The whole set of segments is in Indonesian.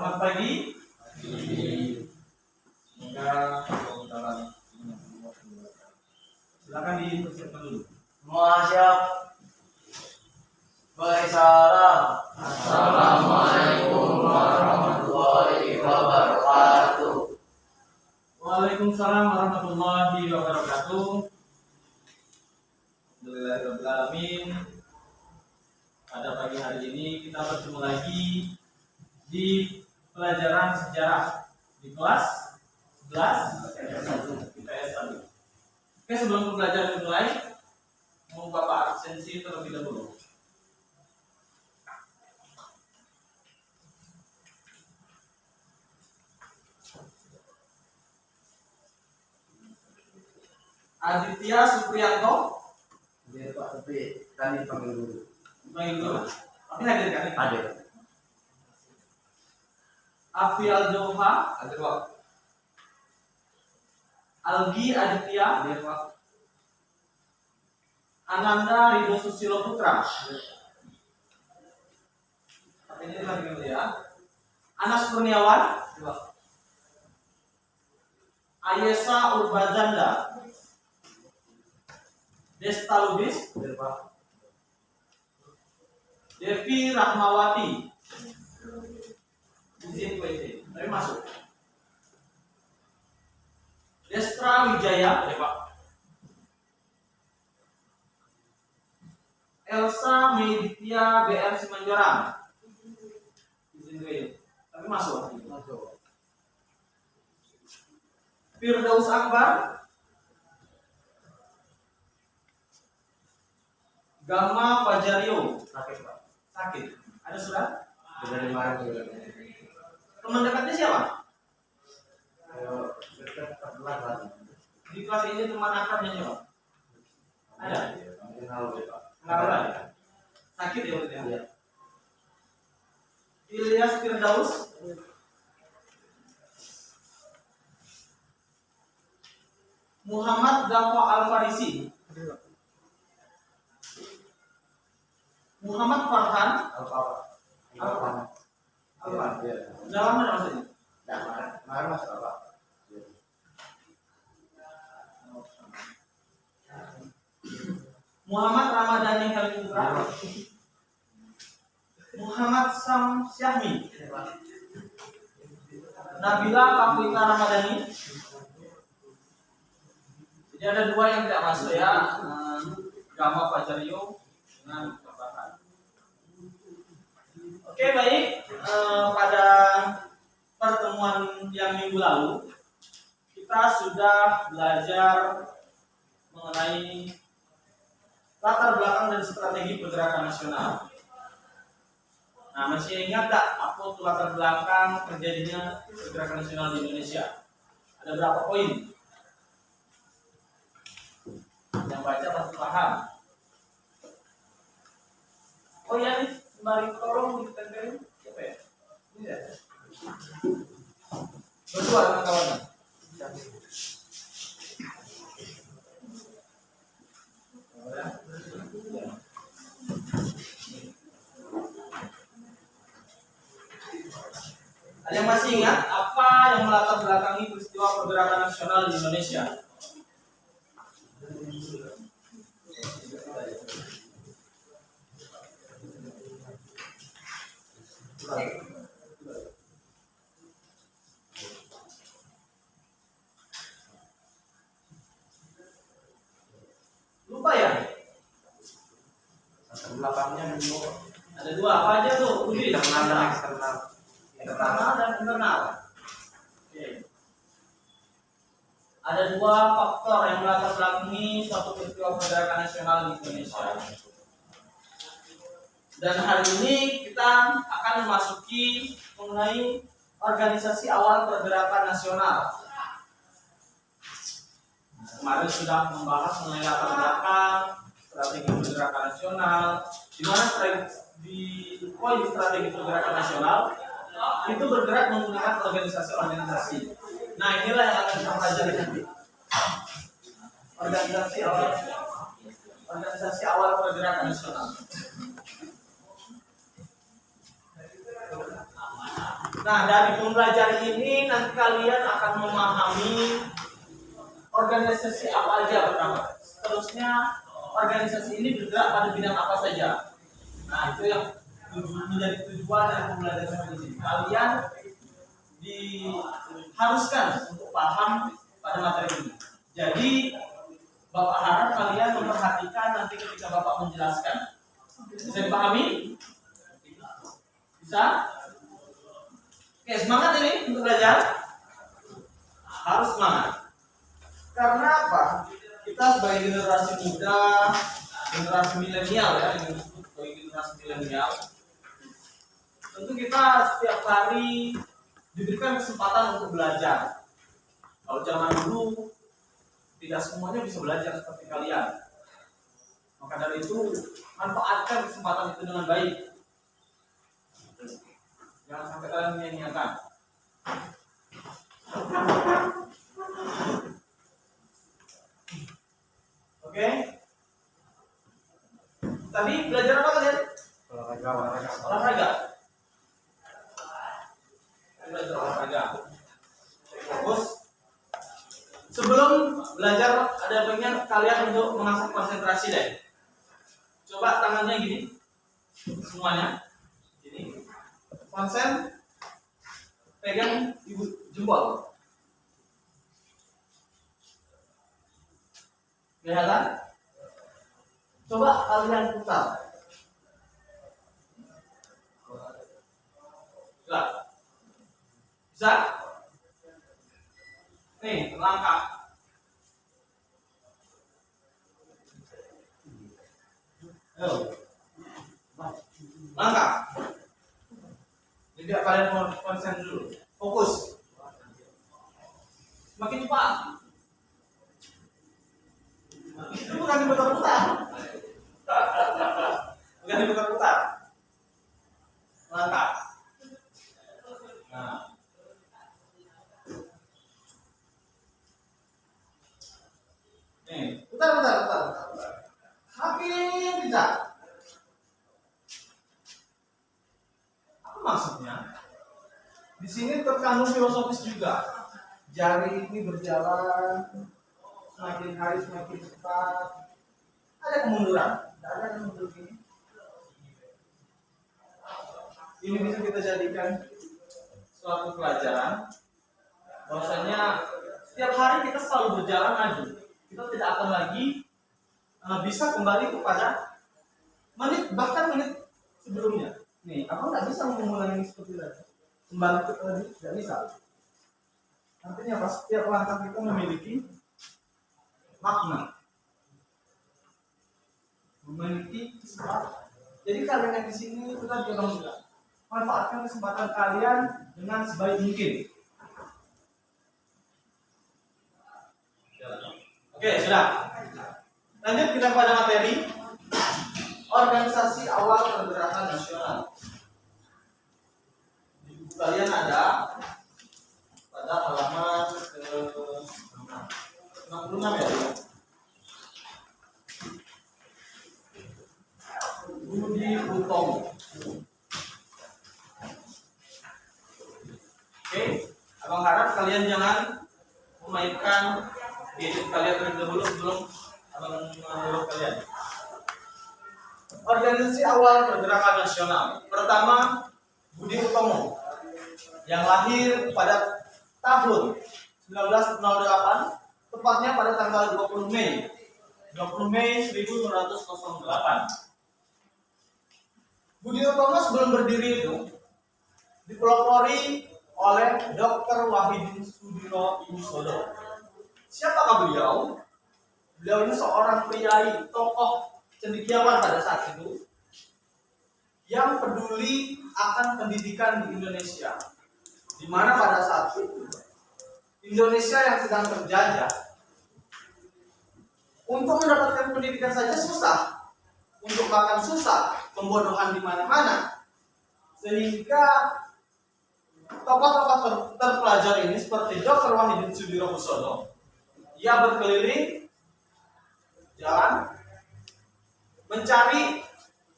Selamat pagi. Semoga silakan dipersiapkan dulu. Semua siap. Salam. Assalamualaikum warahmatullahi wabarakatuh. Waalaikumsalam warahmatullahi wabarakatuh. Alhamdulillahirabbil alamin. Pada pagi hari ini kita bertemu lagi di pelajaran sejarah di kelas 11 IPS 1. Oke, sebelum pembelajaran dimulai, mau Bapak absensi terlebih dahulu. Aditya Supriyanto. Biar Pak, tapi kami panggil dulu. Panggil dulu. Tapi hadir kan? Hadir. Afial Doha. Hadir Pak. Algi Aditya. Hadir Pak. Ananda Ridho Susilo Putra. Ini lagi dulu ya. Anas Kurniawan. Ayesa Urbazanda. Desta Lubis. Hadir Pak. Devi Rahmawati. Izin WC. Tapi masuk. Destra Wijaya. Hadir Pak. Elsa Meditya BR Simanjorang. Izin WC. Tapi masuk. Masuk. Firdaus Akbar. Gama Fajario. Sakit Pak. Sakit. Ada surat? Dari mana juga? Teman dekatnya siapa? Dekat 14 lagi. Di kelas ini teman akrabnya siapa? Ada? Kenal Pak. Kenalan. Sakit ya berarti ya? Iya. Ilyas Firdaus. Muhammad Dafa Al-Farisi. Muhammad Farhan. Apa? Apa? Iya. Dalam mana maksudnya? Mana Mas Pak? Muhammad Ramadhani Haliputra. Muhammad Sam Syahmi. Nabila Pakuita Ramadhani. Jadi ada dua yang tidak masuk ya, Gama Fajario dengan Bapak. Oke baik, pada pertemuan yang minggu lalu kita sudah belajar mengenai latar belakang dan strategi pergerakan nasional. Nah, masih ingat tak apa itu latar belakang terjadinya pergerakan nasional di Indonesia? Ada berapa poin? Yang baca pasti paham. Oh ya, nih, sembari tolong ditempelin siapa ya? Ini ya. Berdua dengan kawannya. Ada yang masih ingat apa yang melatar belakangi peristiwa pergerakan nasional di Indonesia? Lupa ya? Belakangnya Ada dua, apa aja tuh? Uji. internal dan eksternal. Eksternal dan internal. Oke. Ada dua faktor yang melatar belakangi suatu peristiwa pergerakan nasional di Indonesia. Dan hari ini kita akan memasuki mengenai organisasi awal pergerakan nasional. Kemarin sudah membahas mengenai latar belakang, strategi pergerakan nasional, di mana di poin strategi pergerakan nasional itu bergerak menggunakan organisasi-organisasi. Nah, inilah yang akan kita pelajari nanti. Organisasi awal pergerakan nasional. Nah, dari pembelajaran ini nanti kalian akan memahami organisasi apa aja pertama. Seterusnya organisasi ini bergerak pada bidang apa saja. Nah, itu yang menjadi tujuan dari pembelajaran ini. Kalian diharuskan untuk paham pada materi ini. Jadi, Bapak harap kalian memperhatikan nanti ketika Bapak menjelaskan. Bisa dipahami? Bisa? Oke, semangat ini untuk belajar. Harus semangat. Karena apa? Kita sebagai generasi muda, generasi milenial ya, yang disebut sebagai generasi milenial, tentu kita setiap hari diberikan kesempatan untuk belajar. Kalau zaman dulu tidak semuanya bisa belajar seperti kalian. Maka dari itu manfaatkan kesempatan itu dengan baik. Jangan sampai kalian menyia-nyiakan. Oke? Tadi belajar apa kalian? Olahraga. Belajar olahraga. Fokus. Sebelum belajar ada baiknya kalian untuk mengasah konsentrasi deh. Coba tangannya gini, semuanya. Gini. Konsen. Pegang ibu jempol. Kelihatan? Coba kalian putar. Coba. Bisa? Nih, langkah. Ayo. Langkah. Jadi kalian konsen dulu. Fokus. Makin cepat. Itu bukan diputar-putar. Bukan diputar-putar. Langkah. Nah. Nih, putar. Makin bisa. Apa maksudnya? Di sini terkandung filosofis juga. Jari ini berjalan semakin hari semakin cepat. Ada kemunduran. Tidak ada yang mundur gini. Ini bisa kita jadikan suatu pelajaran. Bahwasanya setiap hari kita selalu berjalan maju. Kita tidak akan lagi bisa kembali kepada bahkan menit sebelumnya. Nih, aku nggak bisa mengulangi seperti tadi. Kembali ke tadi tidak bisa. Artinya apa? Setiap langkah kita memiliki makna, memiliki kesempatan. Jadi kalian yang di sini kita juga manfaatkan kesempatan kalian dengan sebaik mungkin. Oke, sudah. Lanjut kita pada materi organisasi awal pergerakan nasional. Di buku kalian ada pada halaman ke 66 ya. Budi Utomo. Oke, abang harap kalian jangan memainkan gadget kalian terlebih dahulu sebelum abang menurut kalian. Organisasi awal pergerakan nasional. Pertama, Budi Utomo yang lahir pada tahun 1908, tepatnya pada tanggal 20 Mei 1908. Budi Utomo sebelum berdiri itu dipelopori oleh Dr. Wahidin Sudirohusodo. Siapakah beliau? Beliau ini seorang priai, tokoh cendekiawan pada saat itu yang peduli akan pendidikan di Indonesia, di mana pada saat itu Indonesia yang sedang terjajah, untuk mendapatkan pendidikan saja susah, untuk makan susah, pembodohan di mana-mana, sehingga tokoh-tokoh terpelajar ini seperti Dr. Wahidin Sudirohusodo, ia berkeliling jalan mencari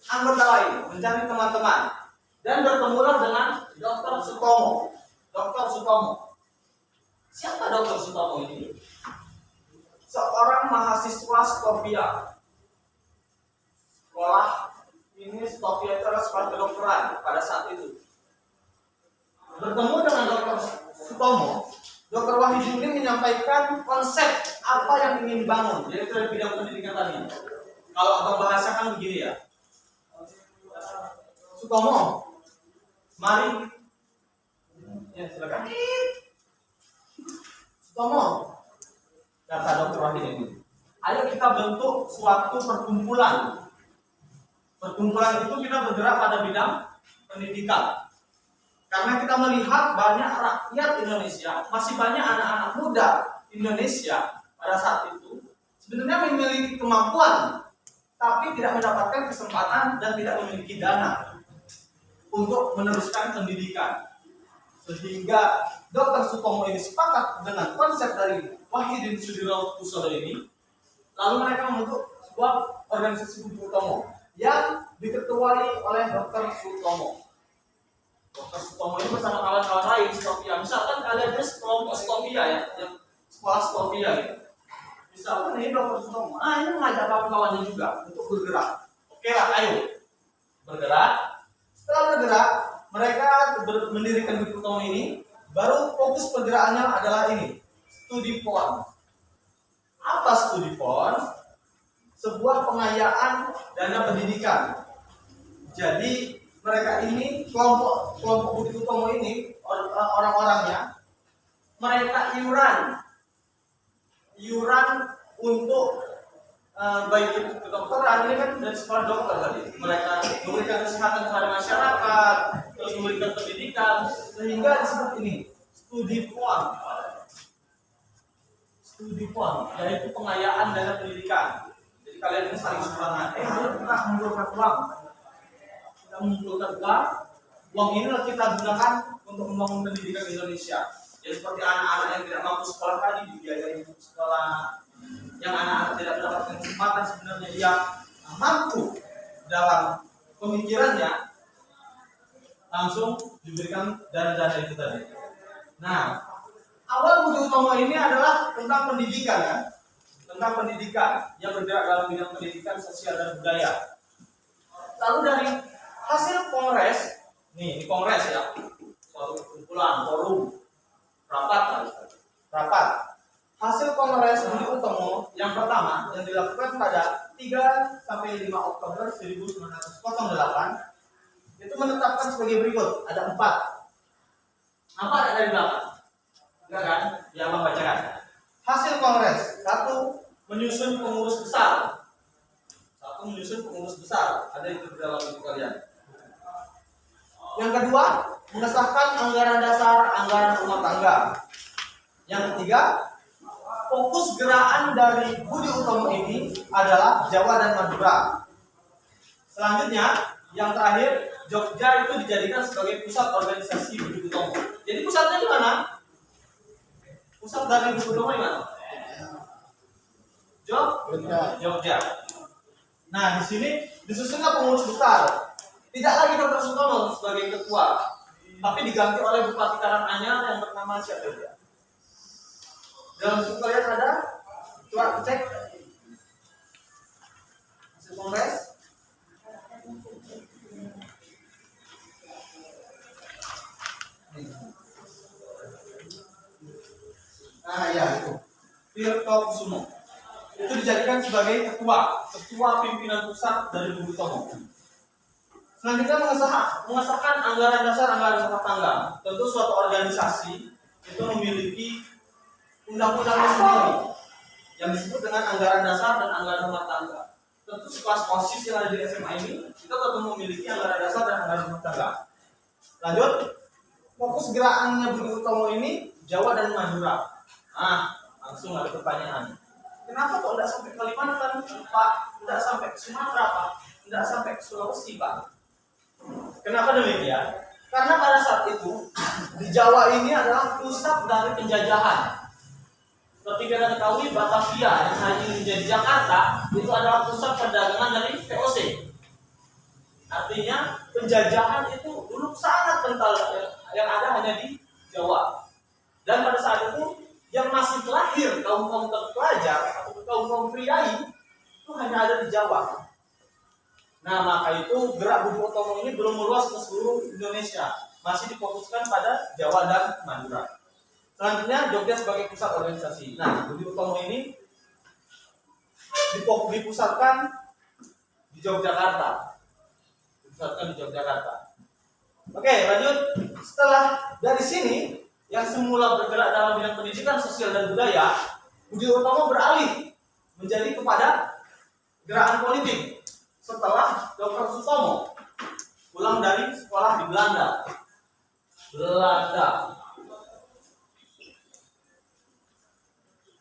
anggota lain, mencari teman-teman, dan bertemulah dengan Dr. Sutomo. Dr. Sutomo. Siapa Dr. Sutomo ini? Seorang mahasiswa Stovia. Sekolah ini Stovia itu adalah sekolah kedokteran pada saat itu. Bertemu dengan Dr. Sutomo, Dr. Wahyudin menyampaikan konsep apa yang ingin dibangun, yaitu dari bidang pendidikan tadi. Kalau abang bahasakan begini ya, Sutomo, mari, ya silakan. Sutomo, kata Dr. Wahyudin, ayo kita bentuk suatu perkumpulan. Perkumpulan itu kita bergerak pada bidang pendidikan. Karena kita melihat banyak rakyat Indonesia, masih banyak anak-anak muda Indonesia pada saat itu sebenarnya memiliki kemampuan, tapi tidak mendapatkan kesempatan dan tidak memiliki dana untuk meneruskan pendidikan. Sehingga Dr. Sutomo ini sepakat dengan konsep dari Wahyudin Sudirokusumo ini, lalu mereka membentuk sebuah organisasi Budi Utomo yang diketuai oleh Dr. Sutomo. Dr. Sutomo ini bersama kawan-kawan lain Stovia. Misalkan kalian ada kelompok Stovia ya, yang sekolah Stovia gitu. Misalkan ini Dr. Sutomo, ini mengajak kawan-kawannya juga untuk bergerak. Oke lah, ayo bergerak. Setelah bergerak, mereka mendirikan Budi Utomo ini. Baru fokus pergerakannya adalah ini, studi pon. Apa studi pon? Sebuah pengayaan dana pendidikan. Jadi mereka ini kelompok Budi Utomo ini orang-orangnya mereka iuran untuk baik itu kedokteran ini kan dari sekolah dokter tadi, mereka memberikan kesehatan kepada masyarakat, terus memberikan pendidikan, sehingga disebut ini studi pon, yaitu pengayaan dana pendidikan. Jadi kalian ini saling sumbangan, ayo kita mengumpulkan uang. Kita mengumpulkan uang ini kita gunakan untuk membangun pendidikan Indonesia. Ya seperti anak-anak yang tidak mampu sekolah tadi dibiayai sekolah, yang anak-anak tidak mendapatkan kesempatan sebenarnya yang mampu dalam pemikirannya langsung diberikan dana-dana itu tadi. Nah, awal Budi Utomo ini adalah tentang pendidikan kan? Tentang pendidikan, yang bergerak dalam bidang pendidikan, sosial dan budaya. Lalu dari hasil kongres, nih di kongres ya, suatu kumpulan, forum, rapat. Hasil kongres Budi Utomo yang pertama yang dilakukan pada 3 sampai 5 Oktober 1908 itu menetapkan sebagai berikut, ada 4. Apa ada dari belakang? Enggak kan? Yang membacakan. Hasil kongres, 1. Menyusun pengurus besar. Ada itu di dalam buku kalian. Yang kedua, mengesahkan anggaran dasar, anggaran rumah tangga. Yang ketiga, fokus gerakan dari Budi Utomo ini adalah Jawa dan Madura. Selanjutnya, yang terakhir, Jogja itu dijadikan sebagai pusat organisasi Budi Utomo. Jadi pusatnya di mana? Pusat dari Budi Utomo di mana? Jogja. Nah, di sini disusunlah pengurus besar. Tidak lagi Dr. Sutomo sebagai ketua, tapi diganti oleh Bupati Karanganyar yang bernama siapa dia? Dalam buku kalian ada? Coba cek hasil kongres. Nah ya itu Tirto Kusumo. Itu dijadikan sebagai ketua pimpinan pusat dari Budi Utomo. Selanjutnya mengesahkan anggaran dasar, anggaran rumah tangga. Tentu suatu organisasi itu memiliki undang-undangnya sendiri yang disebut dengan anggaran dasar dan anggaran rumah tangga. Tentu kelas OSIS yang ada di SMA ini kita tentu memiliki anggaran dasar dan anggaran rumah tangga. Lanjut, fokus gerakannya Budi Utomo ini Jawa dan Madura. Langsung ada pertanyaan. Kenapa kok tidak sampai Kalimantan, Pak? Tidak sampai ke Sumatera, Pak? Tidak sampai ke Sulawesi, Pak? Kenapa demikian? Karena pada saat itu di Jawa ini adalah pusat dari penjajahan. Seperti kita ketahui, Batavia yang hari ini menjadi Jakarta itu adalah pusat perdagangan dari VOC. Artinya penjajahan itu dulu sangat kental, yang ada hanya di Jawa. Dan pada saat itu yang masih lahir kaum terpelajar atau kaum priai itu hanya ada di Jawa. Nah, maka itu gerak Budi Utomo ini belum meluas ke seluruh Indonesia, masih difokuskan pada Jawa dan Madura. Selanjutnya Jogja sebagai pusat organisasi. Nah, Budi Utomo ini dipusatkan di Yogyakarta. Oke, lanjut. Setelah dari sini yang semula bergerak dalam bidang pendidikan, sosial dan budaya, Budi Utomo beralih menjadi kepada gerakan politik setelah Dr. Sutomo pulang dari sekolah di Belanda. Setelah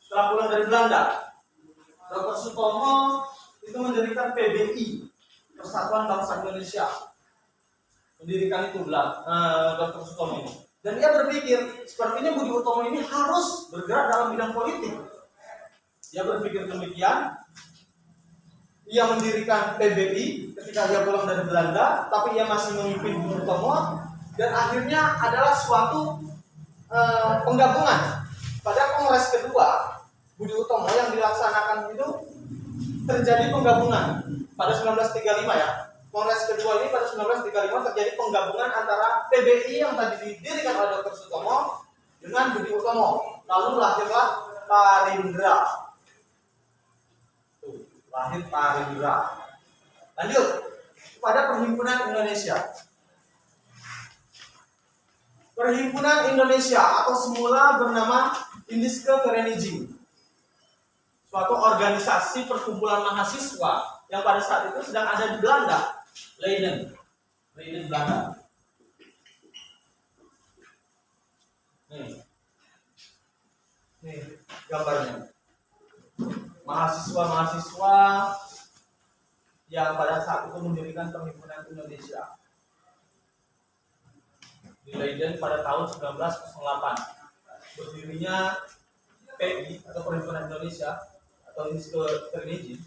pulang dari Belanda, Dr. Sutomo itu mendirikan PBI, Persatuan Bangsa Indonesia. Mendirikan itu Dr. Sutomo ini. Dan dia berpikir, sepertinya Budi Utomo ini harus bergerak dalam bidang politik. Dia berpikir demikian. Ia mendirikan PBI ketika dia pulang dari Belanda, tapi ia masih memimpin Budi Utomo. Dan akhirnya adalah suatu penggabungan. Pada Kongres kedua Budi Utomo yang dilaksanakan itu terjadi penggabungan pada 1935 ya. Kongres kedua ini pada 1935 terjadi penggabungan antara PBI yang tadi didirikan oleh Dr. Sutomo dengan Budi Utomo. Lalu lahirlah Parindra. Lahir Parindra. Lanjut pada Perhimpunan Indonesia. Perhimpunan Indonesia atau semula bernama Indiske Vereniging, suatu organisasi perkumpulan mahasiswa yang pada saat itu sedang ada di Belanda, Leiden Belanda. Nih gambarnya. Mahasiswa yang pada saat itu mendirikan Perhimpunan Indonesia di Leiden pada tahun 1908. Berdirinya PI atau Perhimpunan Indonesia atau Indiske Vereniging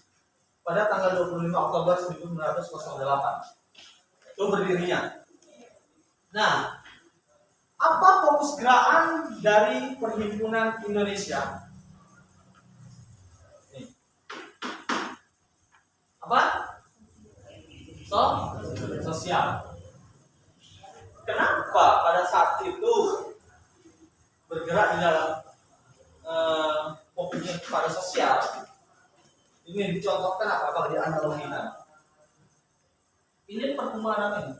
pada tanggal 25 Oktober 1908. Itu berdirinya. Nah, apa fokus gerakan dari Perhimpunan Indonesia? Apa? Sosial. Kenapa pada saat itu bergerak di dalam fokusnya pada sosial? Ini dicontohkan apa kalau dianalogikan? Ini perkembangan ini.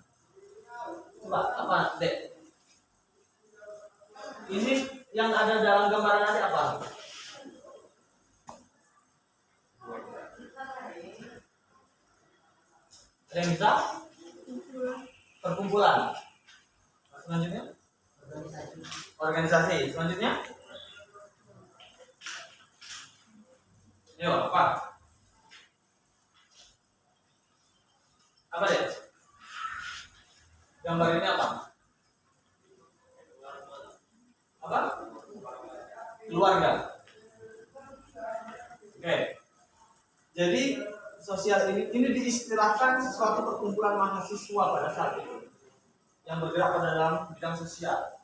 Coba apa, Dek? Ini yang ada dalam gambaran tadi apa? Ada yang bisa? Perkumpulan. Selanjutnya? Organisasi. Selanjutnya? Yo, apa? Apa deh? Gambar ini apa? Apa? Keluarga. Oke. Jadi sosial ini diistilahkan sesuatu perkumpulan mahasiswa pada saat itu yang bergerak pada dalam bidang sosial.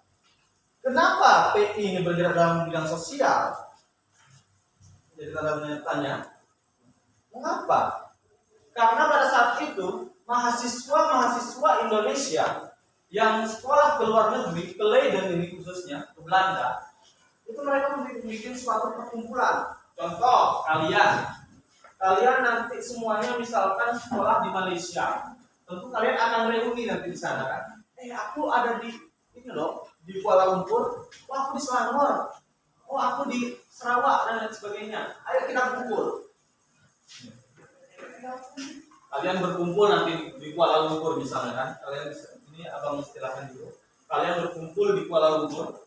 Kenapa PI ini bergerak dalam bidang sosial? Jadi tanya, mengapa? Karena pada saat itu mahasiswa Indonesia yang sekolah ke luar negeri, ke Leiden ini khususnya, ke Belanda, itu mereka membuat suatu perkumpulan. Contoh, kalian nanti semuanya misalkan sekolah di Malaysia, tentu kalian akan reuni nanti di sana kan. Aku ada di ini loh, di Kuala Lumpur, aku di Selangor, aku di Sarawak dan lain sebagainya. Ayo kita kumpul. Kalian berkumpul nanti di Kuala Lumpur misalnya kan. Kalian ini abang istilahkan dulu. Kalian berkumpul di Kuala Lumpur.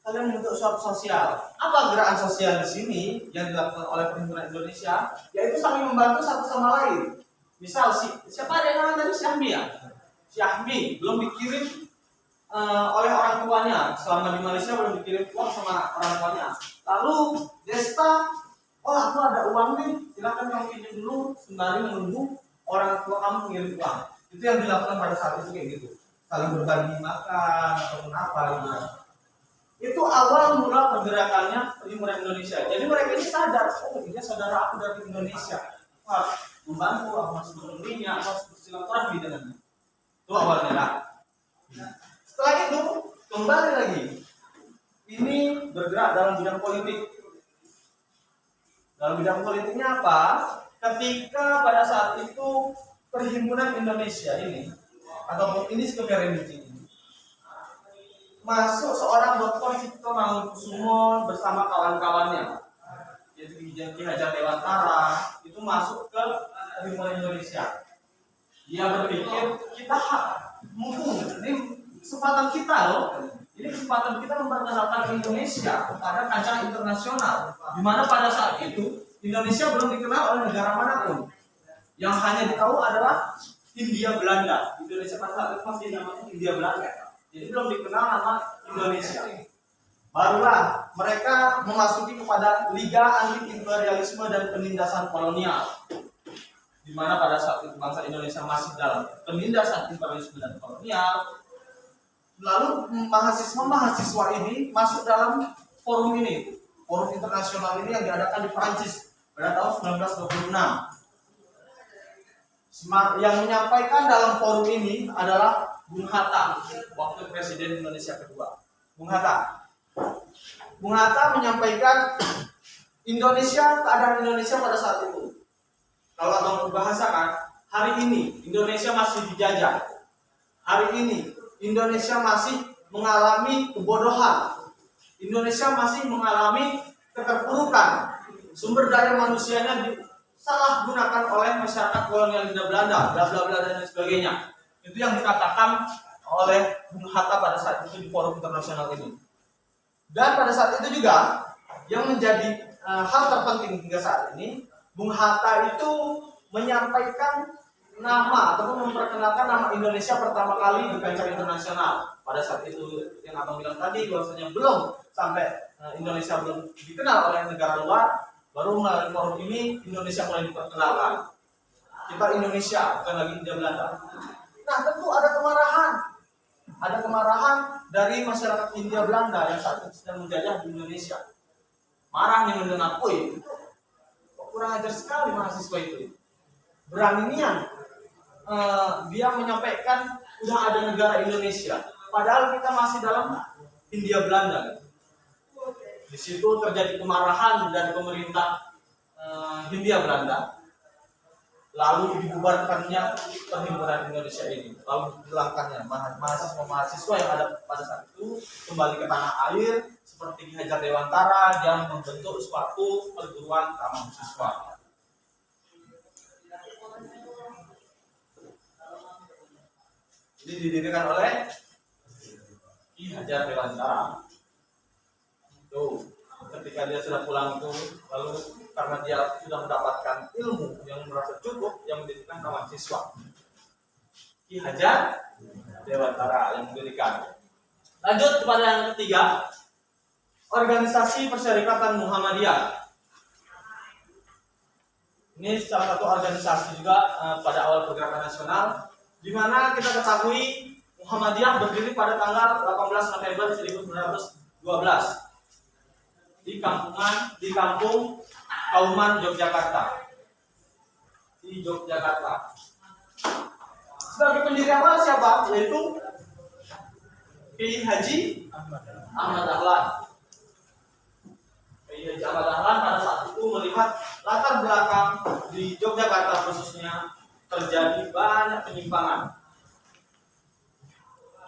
Kalian membentuk suatu sosial. Apa gerakan sosial di sini yang dilakukan oleh Perhimpunan Indonesia? Yaitu saling membantu satu sama lain. Misal siapa ada yang namanya tadi Syahmi ya? Syahmi belum dikirim oleh orang tuanya, selama di Malaysia belum dikirim uang sama orang tuanya. Lalu Desta, aku ada uang nih, silakan kamu pinjam dulu sembari menunggu orang tua kamu mengirim uang. Itu yang dilakukan pada saat itu kayak gitu, saling berbagi makan ataupun apa gitu kan. Itu awal mula pergerakannya Timur Indonesia. Jadi mereka ini sadar, oh dia saudara aku dari Indonesia, aku harus membantu, aku harus menemuinya, aku harus bersilaturahmi dengannya. Itu awalnya lah. Setelah itu kembali lagi, ini bergerak dalam bidang politik. Dalam bidang politiknya apa? Ketika pada saat itu Perhimpunan Indonesia ini ataupun ini Keperindikti ini masuk seorang Dr. Cipto Mangunkusumo bersama kawan-kawannya, yaitu Ki Hajar Dewantara, itu masuk ke Perhimpunan Indonesia. Dia berpikir kita mumpung ini kesempatan kita loh, ini kesempatan kita memperkenalkan Indonesia kepada kancah internasional, di mana pada saat itu Indonesia belum dikenal oleh negara manapun. Yang hanya ditahu adalah Hindia Belanda. Indonesia pada saat itu masih namanya Hindia Belanda. Jadi belum dikenal nama Indonesia. Barulah mereka memasuki kepada Liga Anti Imperialisme dan Penindasan Kolonial, di mana pada saat itu bangsa Indonesia masih dalam penindasan imperialisme dan kolonial. Lalu mahasiswa ini masuk dalam forum ini, forum internasional ini yang diadakan di Prancis pada tahun 1926. Yang menyampaikan dalam forum ini adalah Bung Hatta, wakil presiden Indonesia kedua. Bung Hatta menyampaikan keadaan Indonesia pada saat itu. Kalau abang membahasakan, hari ini Indonesia masih dijajah. Hari ini Indonesia masih mengalami kebodohan. Indonesia masih mengalami keterpurukan. Sumber daya manusianya disalahgunakan oleh masyarakat kolonial Hindia Belanda, bla bla bla dan sebagainya. Itu yang dikatakan oleh Bung Hatta pada saat itu di forum internasional ini. Dan pada saat itu juga yang menjadi hal terpenting hingga saat ini, Bung Hatta itu menyampaikan nama ataupun memperkenalkan nama Indonesia pertama kali di kancah internasional. Pada saat itu yang abang bilang tadi, bahwasanya belum sampai Indonesia belum dikenal oleh negara luar, baru melalui forum ini Indonesia mulai diperkenalkan. Kita Indonesia, bukan lagi Hindia Belanda. Nah, tentu ada kemarahan dari masyarakat Hindia Belanda yang saat itu sedang menjajah di Indonesia. Marah nih mendengar, kok kurang ajar sekali mahasiswa itu. Beraninya dia menyampaikan udah ada negara Indonesia, padahal kita masih dalam Hindia Belanda. Di situ terjadi kemarahan dari pemerintah Hindia Belanda. Lalu dibubarkannya Perhimpunan Indonesia ini. Lalu dihilangkannya mahasiswa yang ada pada saat itu kembali ke tanah air, seperti Ki Hajar Dewantara yang membentuk suatu perguruan mahasiswa. Ini didirikan oleh Ki Hajar Dewantara. Tuh, ketika dia sudah pulang itu, lalu karena dia sudah mendapatkan ilmu yang merasa cukup, yang mendirikan mahasiswa. Ki Hajar Dewantara yang mendirikan. Lanjut kepada yang ketiga, Organisasi Perserikatan Muhammadiyah. Ini salah satu organisasi juga pada awal pergerakan nasional, di mana kita ketahui Muhammadiyah berdiri pada tanggal 18 November 1912 di kampung Kauman Yogyakarta. Di Yogyakarta. Sebagai pendiri awal siapa? Yaitu Kiai Haji Ahmad Dahlan. Kiai Haji Ahmad Dahlan pada saat itu melihat latar belakang di Yogyakarta khususnya terjadi banyak penyimpangan.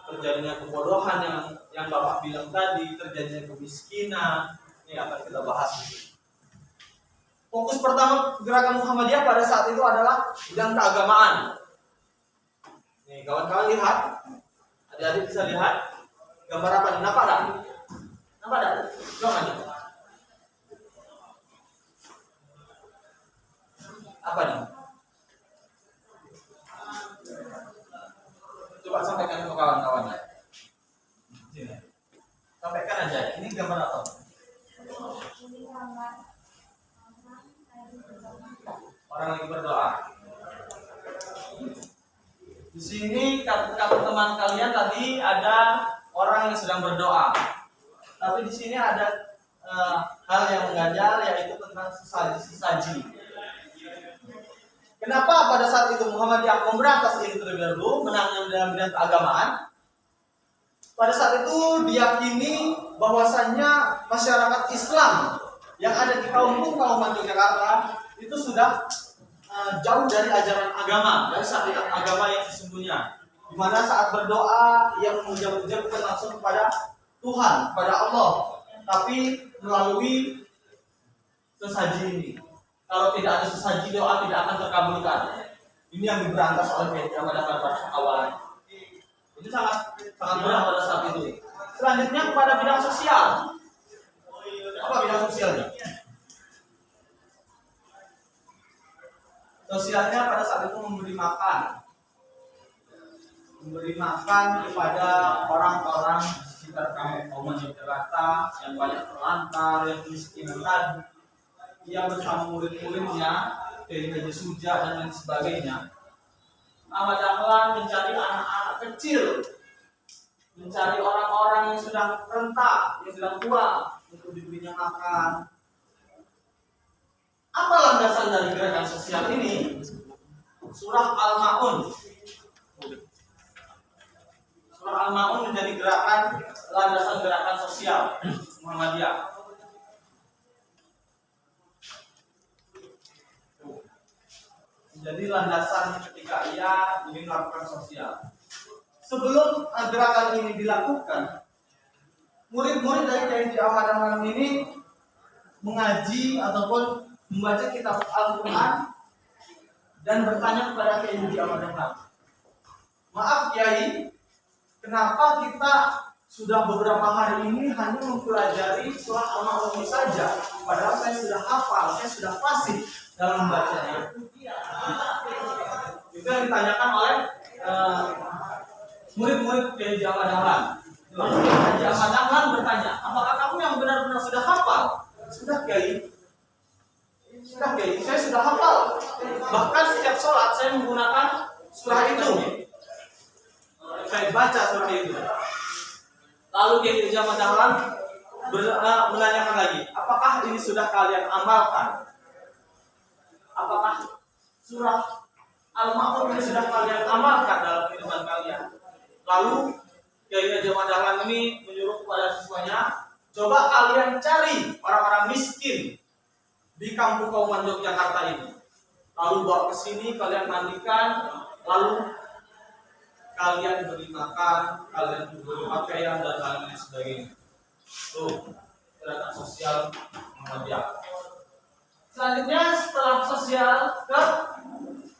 Terjadinya kebodohan yang Bapak bilang tadi, terjadinya kemiskinan. Ini akan kita bahas. Fokus pertama gerakan Muhammadiyah pada saat itu adalah bidang keagamaan. Nih, kawan-kawan lihat, adik-adik bisa lihat gambar apa nih? Nampak tak? Nampak tak? Coba nih. Apa nih? Coba sampaikan ke kawan-kawannya. Sini. Sampaikan aja. Ini gambar apa? Orang lagi berdoa. Di sini kata teman kalian tadi ada orang yang sedang berdoa. Tapi di sini ada hal yang mengganjal, yaitu tentang sesaji. Kenapa pada saat itu Muhammadiyah memberantas ini terlebih dahulu, menangnya dalam bidang keagamaan? Pada saat itu diyakini bahwasannya masyarakat Islam yang ada di kaum-kaum Yogyakarta itu sudah jauh dari ajaran agama, dari syariat agama yang sesungguhnya. Di mana saat berdoa yang mengucap bukan langsung kepada Tuhan, kepada Allah, tapi melalui sesaji ini. Kalau tidak ada sesaji, doa tidak akan terkabulkan. Ini yang diberantas oleh media pada awal. Ini sangat berat pada saat itu. Selanjutnya kepada bidang sosial. Apa bidang sosialnya? Sosialnya pada saat itu memberi makan kepada orang-orang sekitar kaum Yogyakarta yang banyak terlantar, yang miskin tadi. Ia bersama murid-muridnya dari Haji Suja dan lain sebagainya. Ahmad Dahlan mencari anak-anak kecil, mencari orang-orang yang sedang renta, yang sedang tua untuk diberinya makan. Apa landasan dari gerakan sosial ini? Surah Al-Ma'un. Surah Al-Ma'un menjadi landasan gerakan sosial Muhammadiyah. Menjadi landasan ketika ia ingin melakukan sosial. Sebelum gerakan ini dilakukan, murid-murid dari KMJ Ahmad Dahlan ini mengaji ataupun membaca kitab Al-Quran dan bertanya kepada KMJ Ahmad Dahlan, maaf Kiai, kenapa kita sudah beberapa hari ini hanya mempelajari surah Al-Ma'un saja, padahal saya sudah hafal, saya sudah fasih dalam membacanya. Itu yang ditanyakan oleh murid-murid KMJ Ahmad Dahlan. Lalu KMJ Ahmad Dahlan bertanya, apakah kamu yang benar-benar sudah hafal? Sudah Kiai. Sudah Kiai, saya sudah hafal. Bahkan setiap sholat saya menggunakan surah itu. Saya baca surah itu. Lalu KMJ Ahmad Dahlan menanyakan lagi, apakah ini sudah kalian amalkan? Apakah surah Al-Ma'un ini sudah kalian amalkan dalam kehidupan kalian? Lalu KMJ Ahmad Dahlan ini menyuruh kepada siswanya, coba kalian cari orang-orang miskin di kampung Kauman Yogyakarta ini. Lalu bawa ke sini, kalian mandikan, lalu kalian beri makan, kalian beri pakaian dan lain sebagainya. Tuh, gerakan sosial Muhammadiyah. Selanjutnya setelah sosial ke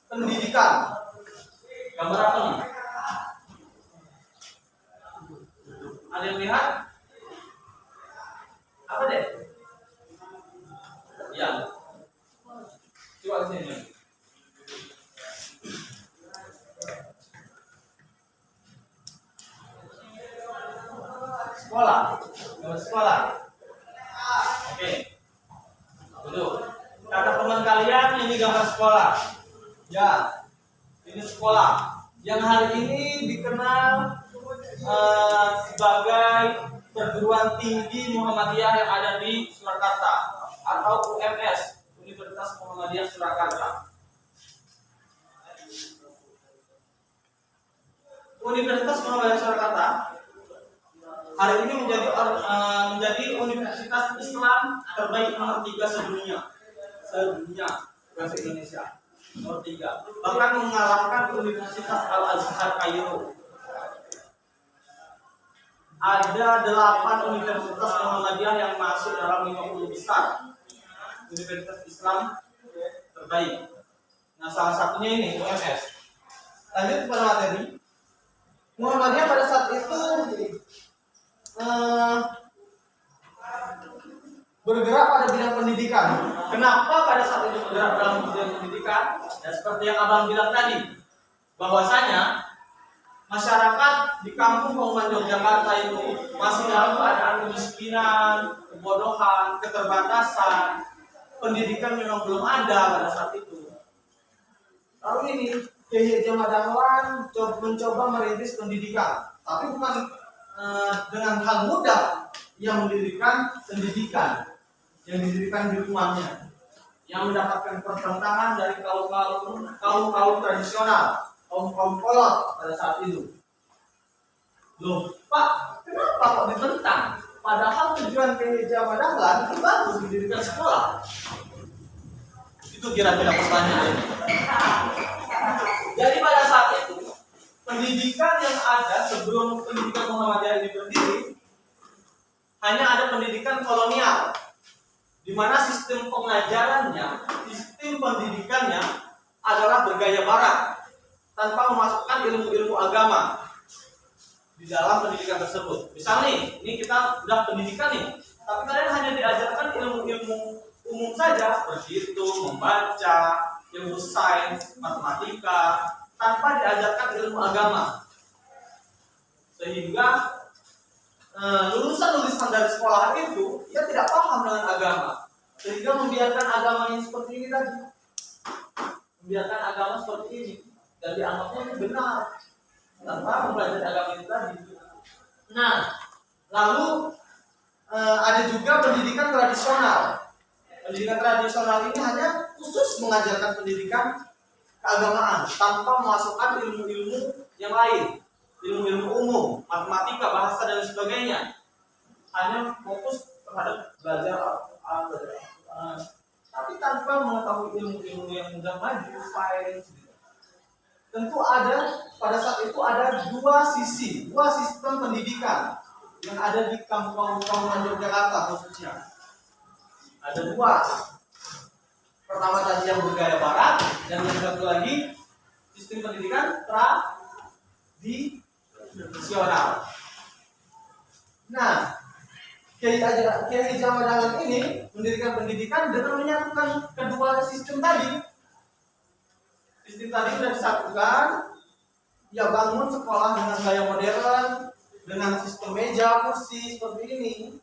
pendidikan. Gambar apa nih? Ada yang lihat? Apa deh? Ya. Coba sini. Sekolah. Gambar sekolah. Oke. Duduk. Kata teman kalian ini gambar sekolah. Ya. Ini sekolah yang hari ini dikenal sebagai perguruan tinggi Muhammadiyah yang ada di Surakarta atau UMS, Universitas Muhammadiyah Surakarta. Universitas Muhammadiyah Surakarta hari ini menjadi universitas Islam terbaik nomor 3 sedunia bahasa Indonesia nomor 3, bahkan mengalahkan Universitas Al-Azhar Kairo. Ada 8 universitas Muhammadiyah yang masuk dalam 50 besar universitas Islam terbaik. Nah, salah satunya ini UMS. Lanjut kepada materi. Muhammadiyah pada saat itu bergerak pada bidang pendidikan. Kenapa pada saat itu bergerak dalam bidang pendidikan? Ya, seperti yang abang bilang tadi, bahwasanya masyarakat di kampung Kauman Yogyakarta itu masih dalam keadaan kemiskinan, kebodohan, keterbatasan, pendidikan memang belum ada pada saat itu. Lalu ini Kiai Haji Ahmad Dahlan mencoba merintis pendidikan, tapi bukan dengan hal mudah. Yang mendirikan pendidikan, yang didirikan di rumahnya, yang mendapatkan pertentangan dari kaum tradisional, kaum kolot pada saat itu. Loh, Pak, kenapa kok ditentang? Padahal tujuan Kiai Haji Ahmad Dahlan itu bagus mendirikan sekolah. Itu kira-kira pertanyaannya. Jadi pada saat itu pendidikan yang ada sebelum pendidikan Muhammadiyah ini berdiri hanya ada pendidikan kolonial, di mana sistem pengajarannya, sistem pendidikannya adalah bergaya barat tanpa memasukkan ilmu-ilmu agama di dalam pendidikan tersebut. Misal nih, ini kita udah pendidikan nih, tapi kalian hanya diajarkan ilmu-ilmu umum saja, berhitung, membaca, ilmu sains, matematika, tanpa diajarkan ilmu agama. Sehingga lulusan dari sekolah itu dia tidak paham dengan agama, sehingga membiarkan agama yang seperti ini tadi, membiarkan agama seperti ini dan dianggapnya ini benar tanpa mempelajari agama itu tadi. Nah, lalu ada juga pendidikan tradisional. Pendidikan tradisional ini hanya khusus mengajarkan pendidikan keagamaan tanpa memasukkan ilmu-ilmu yang lain, ilmu-ilmu umum, matematika, bahasa dan sebagainya. Hanya fokus terhadap belajar tapi tanpa mengetahui ilmu-ilmu yang sudah maju, sains. Tentu ada pada saat itu ada dua sistem pendidikan yang ada di kampung-kampung Yogyakarta khususnya. Ada dua. Pertama tadi yang bergaya barat, dan yang satu lagi sistem pendidikan tradisional. Nah, Kiai Haji Ahmad Dahlan ini mendirikan pendidikan dengan menyatukan kedua sistem tadi. Sistem tadi sudah disatukan, ya bangun sekolah dengan gaya modern, dengan sistem meja, kursi seperti ini.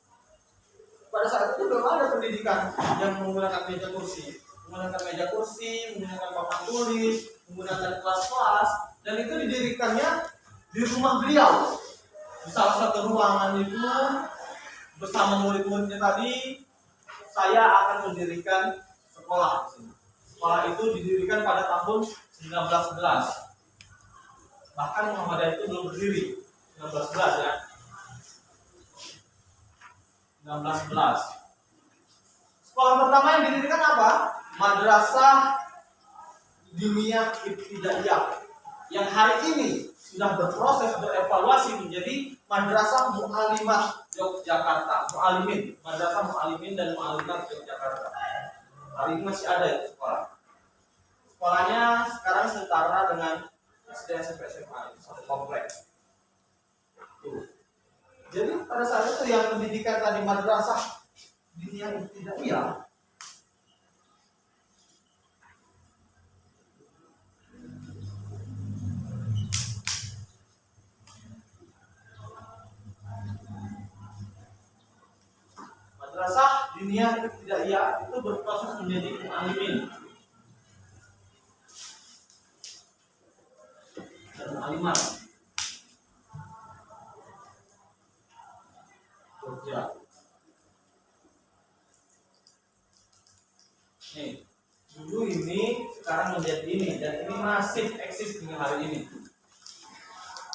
Pada saat itu belum ada pendidikan yang menggunakan meja kursi, menggunakan papan tulis, menggunakan kelas-kelas, dan itu didirikannya di rumah beliau. Di salah satu ruangan itu bersama murid-muridnya tadi, saya akan mendirikan sekolah. Sekolah itu didirikan pada tahun 1911. Bahkan Muhammadiyah itu belum berdiri, 1911 ya. 1911. Sekolah pertama yang didirikan apa? Madrasah Diniyah Ibtidaiyah, yang hari ini sudah berproses berevaluasi menjadi Madrasah Mu'allimat Yogyakarta, Madrasah Mu'allimin dan Mu'allimat Yogyakarta. Hari ini masih ada itu sekolah. Sekolahnya sekarang setara dengan SD, SMP, SMA, satu kompleks. Jadi pada saat itu yang pendidikan tadi madrasah Diniyah Ibtidaiyah, Madrasah Diniyah Ibtidaiyah itu berproses menjadi mu'allimin dan mu'allimat. Jogja. Nih, dulu ini, sekarang menjadi ini, dan ini masih eksis hingga hari ini.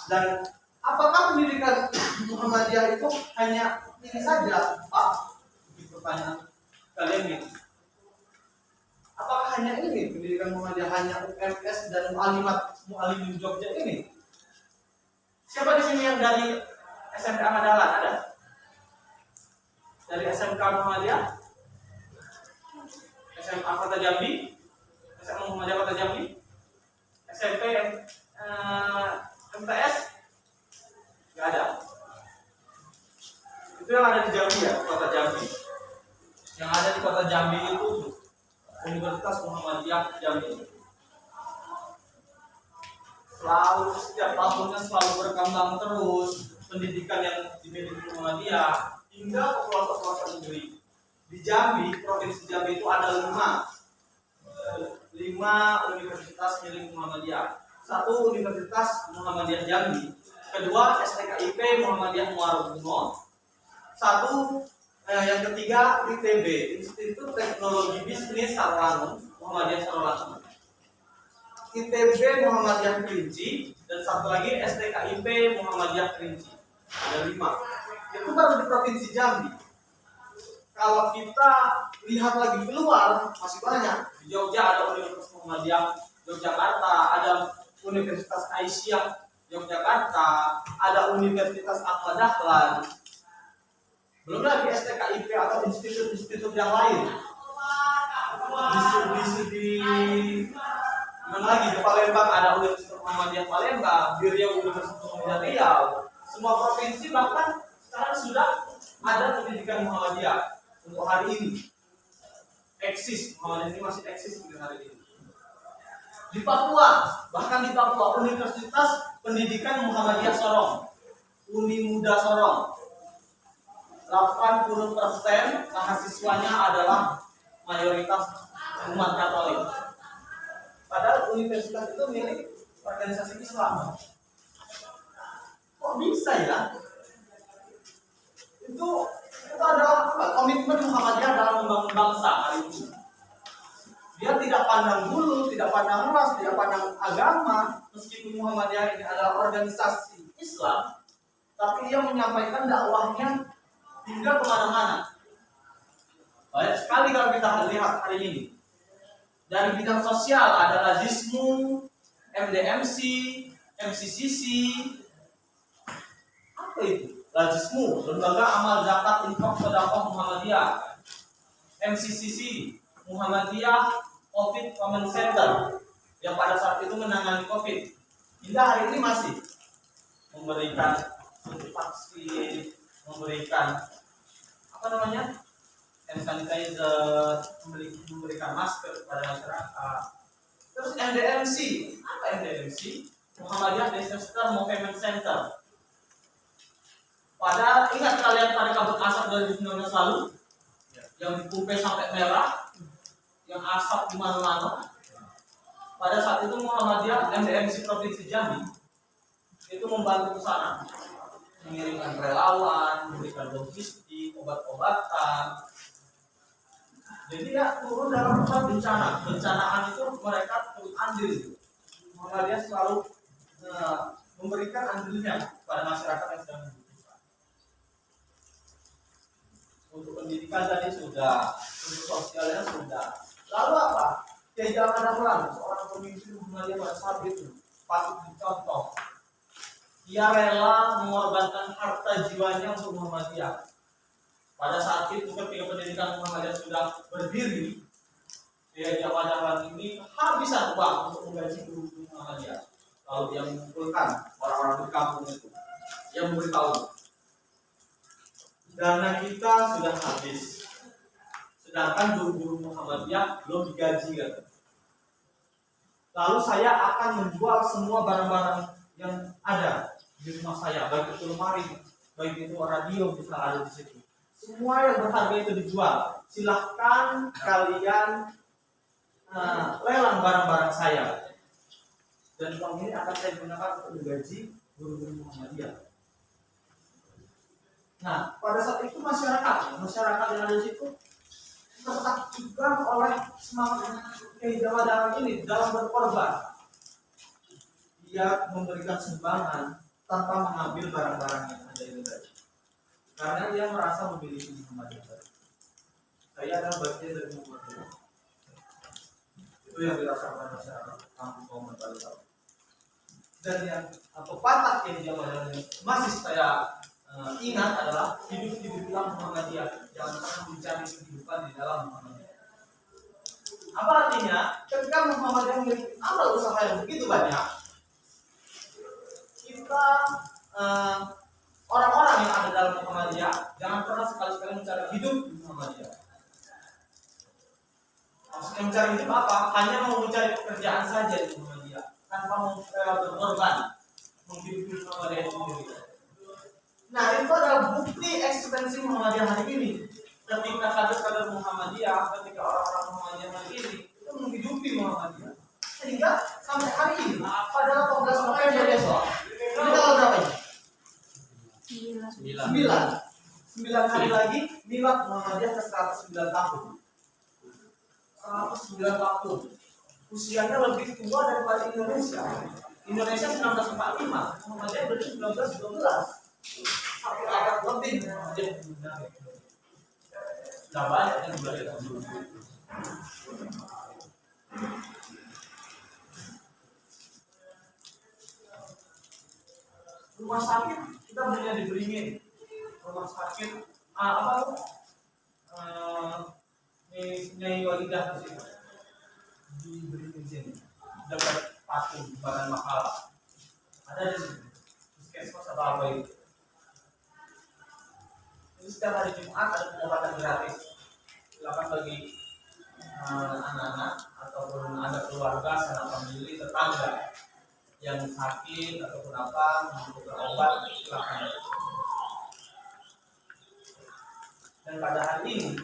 Dan apakah pendidikan Muhammadiyah itu hanya ini saja, Pak? Pertanyaan kalian nih. Apakah hanya ini pendidikan Muhammadiyah, hanya UMS dan Mu'allimin Jogja ini? Siapa di sini yang dari SMP Ahmad Dahlan? Ada? Dari SMK Muhammadiyah, SMA Kota Jambi, SMA Muhammadiyah Kota Jambi, SMP MTS, nggak ada. Itu yang ada di Jambi ya, Kota Jambi. Yang ada di Kota Jambi itu Universitas Muhammadiyah Jambi. Setiap tahunnya selalu berkembang terus pendidikan yang dimiliki Muhammadiyah. Hingga ke pelosok-pelosok negeri. Di Jambi, provinsi Jambi itu ada 5 5 universitas milik Muhammadiyah. 1 Universitas Muhammadiyah Jambi, kedua STKIP Muhammadiyah Muarabungo, 1 yang ketiga ITB Institut Teknologi Bisnis Sarolangun Muhammadiyah Sarolangun, ITB Muhammadiyah Kerinci, dan 1 lagi STKIP Muhammadiyah Kerinci. Ada 5. Itu baru di Provinsi Jambi. Kalau kita lihat lagi keluar, masih banyak. Di Jogja ada Universitas Muhammadiyah Yogyakarta, ada Universitas Aisyah Yogyakarta, ada Universitas Ahmad Dahlan. Belum lagi STKIP atau institut-institut yang lain. Di mana lagi di Palembang ada Universitas Muhammadiyah Palembang, di Riau Universitas Muhammadiyah Riau. Semua provinsi bahkan sekarang sudah ada pendidikan Muhammadiyah. Untuk hari ini eksis, Muhammadiyah ini masih eksis hingga hari ini. Di Papua, bahkan di Papua, Universitas Pendidikan Muhammadiyah Sorong, Uni Muda Sorong, 80% mahasiswanya adalah mayoritas umat Katolik. Padahal universitas itu milik organisasi Islam. Kok bisa ya? Itu adalah komitmen Muhammadiyah dalam membangun bangsa hari ini. Dia tidak pandang bulu, tidak pandang ras, tidak pandang agama. Meskipun Muhammadiyah ini adalah organisasi Islam, tapi dia menyampaikan dakwahnya hingga kemana-mana. Banyak sekali kalau kita lihat hari ini. Dari bidang sosial ada Lazismu, MDMC, MCCC. Apa itu? Lazismu, Lembaga Amal Zakat Infak Sedekah Muhammadiyah. MCCC, Muhammadiyah COVID Command Center, yang pada saat itu menangani COVID. Hingga hari ini masih memberikan suntik vaksin, memberikan hand sanitizer, memberikan masker kepada masyarakat. Terus MDMC, apa MDMC? Muhammadiyah Disaster Movement Center. Ingat kalian pada kabut asap 2019 lalu yang dipumpai sampai merah, yang asap di mana-mana. Pada saat itu Muhammadiyah MDMC Provinsi Jambi itu membantu ke sana, mengirimkan relawan, memberikan logistik, obat-obatan. Jadi ya turun dalam tempat bencana. Bencanaan itu mereka turut andil. Muhammadiyah selalu memberikan andilnya pada masyarakat yang sedang membutuhkan. Untuk pendidikan tadi sudah, untuk sosialnya sudah. Lalu apa? Kiai Jamal Dahlan, seorang pemimpin Muhammadiyah pada saat itu patut dicontoh. Ia rela mengorbankan harta jiwanya untuk Muhammadiyah. Pada saat itu ketika pendidikan Muhammadiyah sudah berdiri, Kiai Jamal Dahlan ini habisan uang untuk menggaji guru Muhammadiyah. Lalu dia mengumpulkan orang-orang di kampung itu. Dia memberitahu, dana kita sudah habis, sedangkan guru-guru Muhammadiyah belum digaji kan. Lalu saya akan menjual semua barang-barang yang ada di rumah saya, baik itu lemari, baik itu radio bisa ada di situ. Semua yang berharga itu dijual. Silahkan kalian lelang barang-barang saya, dan uang ini akan saya gunakan untuk menggaji guru-guru Muhammadiyah. Nah, pada saat itu masyarakat yang ada di situ tertakjubkan oleh semangat Kiai Jamal Dahlan ini dalam berkorban. Dia memberikan sumbangan tanpa mengambil barang-barang yang ada itu tadi, karena dia merasa memiliki Muhammadiyah. Saya adalah bagian dari Muhammadiyah. Itu yang dirasakan masyarakat kampung Kauman Balikpapan. Dan yang pepatah Kiai Jamal Dahlan masih saya ingat adalah hidup di dalam Muhammadiyah, jangan pernah mencari kehidupan di dalam Muhammadiyah. Apa artinya? Ketika Muhammadiyah memiliki amal usaha yang begitu banyak, kita orang-orang yang ada dalam Muhammadiyah jangan pernah sekali-kali mencari hidup di Muhammadiyah. Maksudnya mencari hidup apa? Hanya mau mencari pekerjaan saja di Muhammadiyah, tanpa mau berkorban menghidupi Muhammadiyah sendiri. Nah, itu adalah bukti eksistensi Muhammadiyah hari ini. Ketika kader-kader Muhammadiyah, ketika orang-orang Muhammadiyah hari ini itu menghidupi Muhammadiyah. 9 hari lagi milad Muhammadiyah ke 109 tahun. 109 tahun. Usianya lebih tua daripada Indonesia. Indonesia 1945, Muhammadiyah berarti 1912. Satu abad lebih Muhammadiyah. Nah, banyak yang belajar dulu. Rumah sakit kita punya di Beringin. Rumah sakit apa tuh? Nyai Walidah di sini. Di Beringin sini. Dekat patung Badan Makala. Ada di sini. Puskesmas atau apa itu? Jadi setiap hari Jumat ada pengobatan gratis. Silakan bagi anak-anak ataupun ada keluarga, sanak famili, tetangga yang sakit ataupun apa membutuhkan obat, silakan. Dan pada hari ini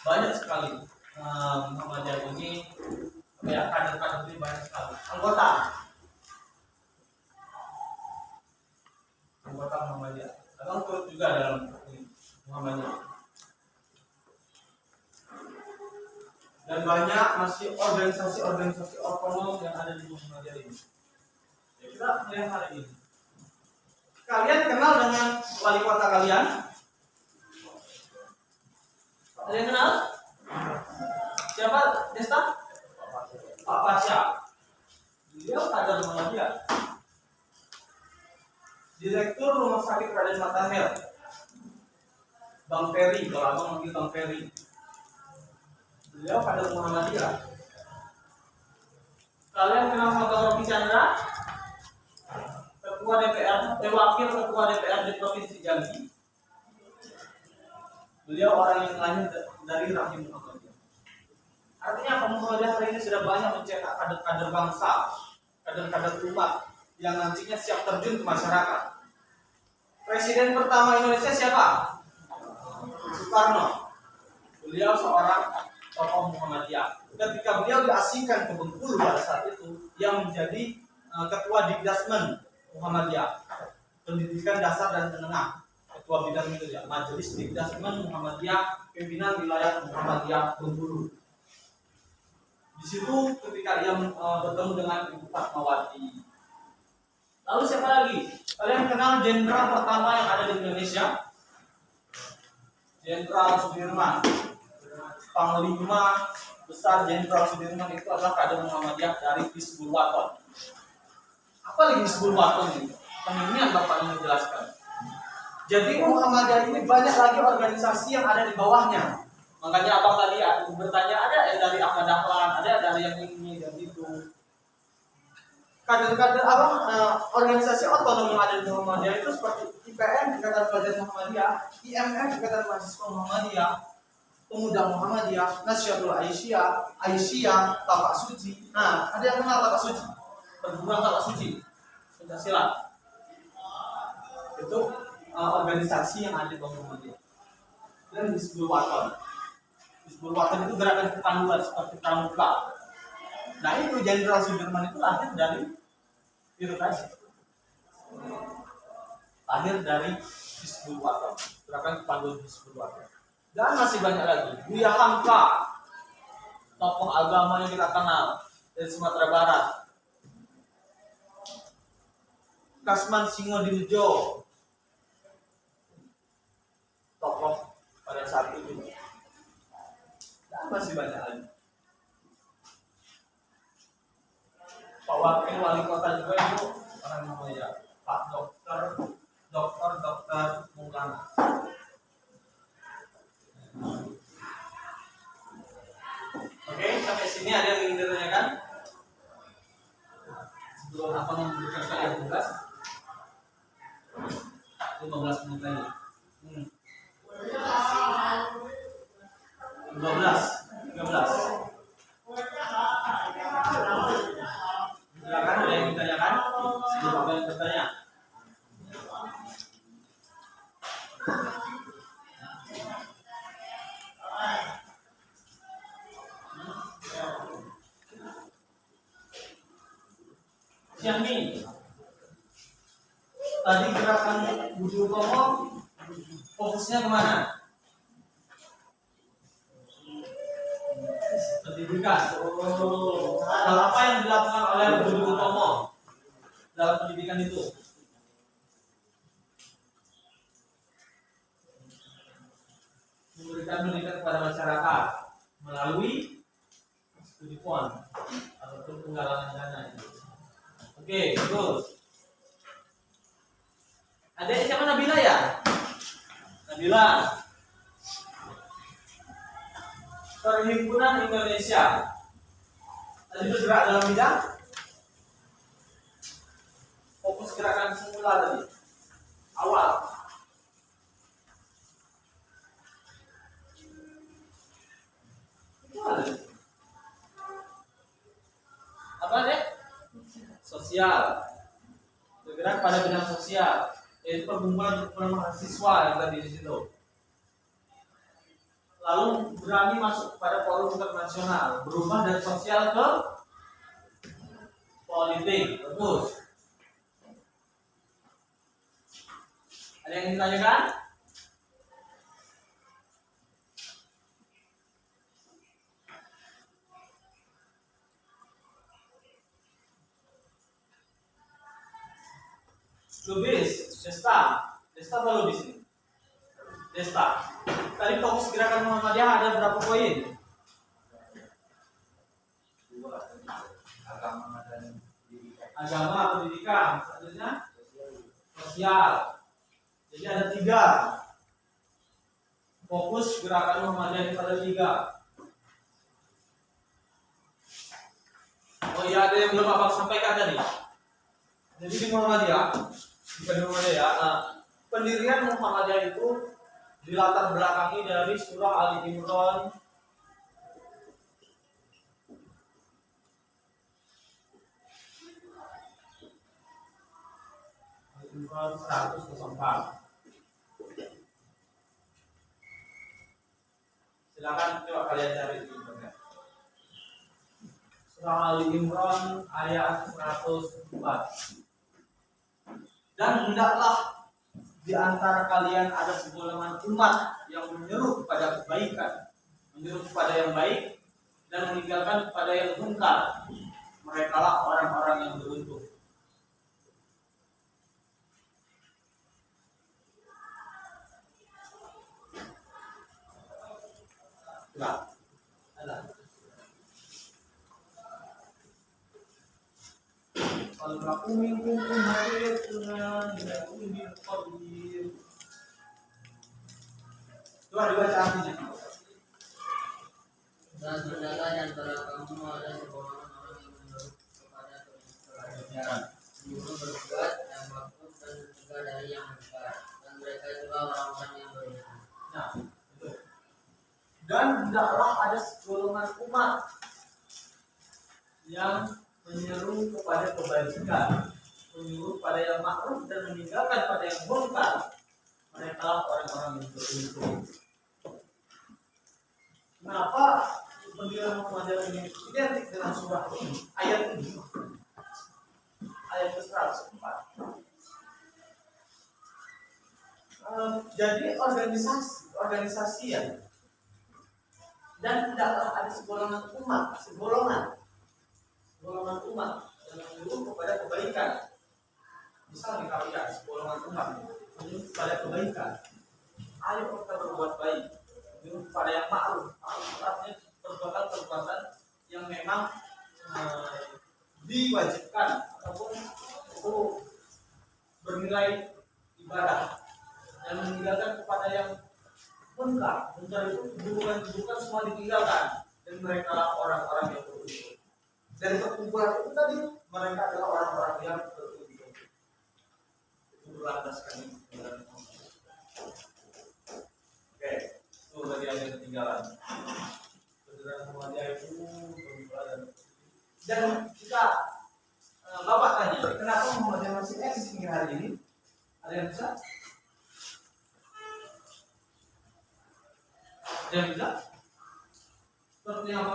banyak sekali Muhammadiyah ini, kader-kader ini banyak sekali anggota Muhammadiyah. Abang turut juga dalam Muhammadiyah. Dan banyak masih organisasi-organisasi otonom yang ada di Muhammadiyah ini. Ya, kita melihat hari ini. Kalian kenal dengan wali kota kalian? Ada yang kenal? Siapa, Desta? Pak Pasha. Beliau kader Muhammadiyah. Direktur Rumah Sakit Raden Matahir, Bang Ferry, kalau abang manggil Bang Ferry. Beliau kader Muhammadiyah. Kalian kenal sama Bang Rocky Chandra? Ketua DPR, Wakil Ketua DPR di Provinsi Jambi. Beliau orang yang lahir dari rahim Muhammadiyah. Artinya Muhammadiyah hari ini sudah banyak mencetak kader-kader bangsa, kader-kader umat yang nantinya siap terjun ke masyarakat. Presiden pertama Indonesia siapa? Soekarno. Beliau seorang tokoh Muhammadiyah. Ketika beliau diasingkan ke Bengkulu pada saat itu, dia menjadi ketua Dikdasmen Muhammadiyah, pendidikan dasar dan menengah, ketua bidang itu ya, Majelis Dikdasmen Muhammadiyah, pimpinan wilayah Muhammadiyah Bengkulu. Di situ ketika dia bertemu dengan Ibu Fatmawati. Lalu siapa lagi? Kalian kenal jenderal pertama yang ada di Indonesia? Jenderal Sudirman. Panglima besar Jenderal Sudirman itu adalah kader Muhammadiyah dari Hizbul Waton. Apa lagi Hizbul Waton ini? Penginginan Bapak ingin menjelaskan. Jadi Muhammadiyah ini banyak lagi organisasi yang ada di bawahnya. Makanya abang tadi aku bertanya, ada yang dari Ahmad Dahlan, ada dari yang ini dan itu. Kader-kader abang organisasi otonom yang ada di Muhammadiyah itu seperti IPM, Ikatan Pelajar Muhammadiyah, IMF, Ikatan Mahasiswa Muhammadiyah, Pemuda Muhammadiyah, Nasyidul Aisyah, Tapak Suci. Nah, ada yang kenal Tapak Suci? Perguruan Tapak Suci, Pancasila. Itu organisasi yang ada di Muhammadiyah. Dan Hizbul Waton. Hizbul Waton itu gerakan kepanduan seperti pramuka. Nah, itu Jenderal Sudirman itu lahir dari itu tadi. Lahir dari Hizbul Waton, gerakan kepanduan Hizbul Waton. Dan masih banyak lagi. Buya Hamka, tokoh agama yang kita kenal dari Sumatera Barat. Kasman Singodiljo, tokoh pada saat itu. Dan masih banyak lagi. Pak Wakil Wali Kota juga itu orang namanya Pak Dokter Maulana. Oke, sampai sini ada yang ingin ditanyakan? Sebelum apa memberikan kalian tugas? 15 menit lagi. 13. Silakan, ada yang ditanyakan? Sebelum apa yang bertanya? Syahmi, tadi gerakan Budi Utomo fokusnya kemana? Pendidikan. Hal apa yang dilakukan oleh Budi Utomo dalam pendidikan itu? Memberikan pendidikan kepada masyarakat melalui studi pon ataupun penggalangan dana. Oke, terus. Ada siapa Nabila ya? Nabila. Perhimpunan Indonesia. Tadi bergerak dalam bidang fokus gerakan semula tadi. Awal. Itu ada. Apa deh? Sosial. Bergerak pada bidang sosial. Yaitu perkumpulan mahasiswa yang tadi di situ. Lalu berani masuk pada forum internasional, berubah dari sosial ke politik. Bagus. Ada yang ditanyakan? Lubis, Desta apa Lubis ini? Desta. Tadi fokus gerakan Muhammadiyah ada berapa poin? 2. Agama dan pendidikan. Agama, pendidikan, selanjutnya sosial. Jadi ada 3. Fokus gerakan Muhammadiyah pada 3. Oh iya, ada yang belum abang sampaikan tadi. Jadi di Muhammadiyah, bukan di Muhammadiyah, pendirian Muhammadiyah itu dilatar belakangi dari surah Ali Imran Imran 104. Silakan coba kalian cari di internet. Surah Ali Imran ayat 104. Dan hendaklah di antara kalian ada segolongan umat yang menyeru kepada kebaikan, menyeru kepada yang baik, dan meninggalkan kepada yang munkar. Merekalah orang-orang yang beruntung. Nah, ada. Kalau aku minggu hari dengan tidak undi qadir. Coba dibaca artinya. Dan hendaklah di antara kamu ada segolongan orang yang menurut kepada kebenaran, menyuruh berbuat yang bagus dan mencegah dari yang mungkar, dan mereka itulah orang-orang yang beruntung. Nah, itu. Dan hendaklah ada segolongan umat yang menyeru kepada kebajikan, menyuruh pada yang makruf dan meninggalkan pada yang munkar. Mereka orang-orang yang beruntung. Kenapa pendirian Muhammadiyah ini identik dengan surah ini, ayat ini, ayat ke-104? Jadi organisasi ya, dan hendaklah ada segolongan umat yang menyuruh kepada kebaikan. Misal di kalian segolongan umat menyuruh kepada kebaikan. Ayo kita berbuat baik, menyuruh kepada yang ma'ruf. Artinya perbuatan-perbuatan yang memang diwajibkan ataupun itu bernilai ibadah, dan meninggalkan kepada yang munkar. Munkar itu keburukan semua ditinggalkan, dan mereka orang-orang yang beruntung. Dari perkumpulan itu tadi mereka adalah orang-orang yang beruntung. Itu berlandaskan ini. Oke, itu tadi ada yang ketinggalan. Pendirian Muhammadiyah itu berubah dan kita Bapak tanya, kenapa Muhammadiyah masih eksis hingga hari ini? Ada yang bisa? Ada yang bisa? Seperti yang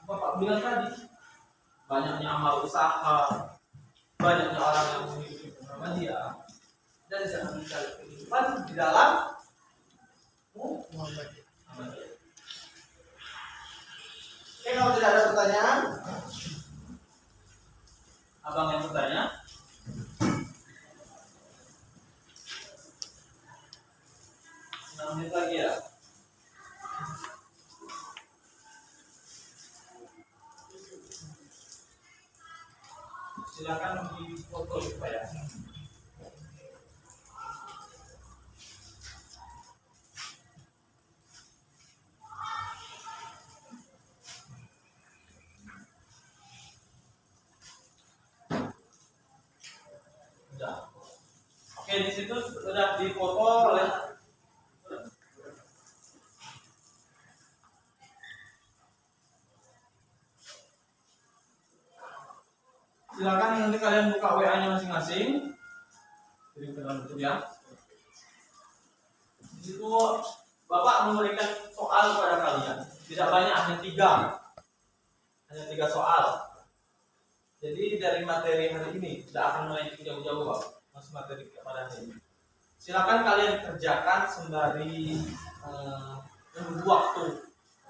Bapak bilang tadi, banyaknya amal usaha, banyaknya orang yang mengikuti Muhammadiyah, dan jangan mencari kehidupan. kehidupan di dalam Muhammad. Oke, kalau tidak ada pertanyaan, abang yang bertanya. Menit lagi ya. Silakan di foto supaya. Sudah. Oke, di situ sudah difoto oleh silakan nanti kalian buka WA-nya masing-masing. Kirim ke dalam YouTube ya. Di situ Bapak memberikan soal kepada kalian. Tidak banyak, hanya 3. Hanya 3 soal. Jadi dari materi hari ini tidak akan melenceng jauh-jauh, Pak. Masih materi pada hari ini. Silakan kalian kerjakan sembari menunggu waktu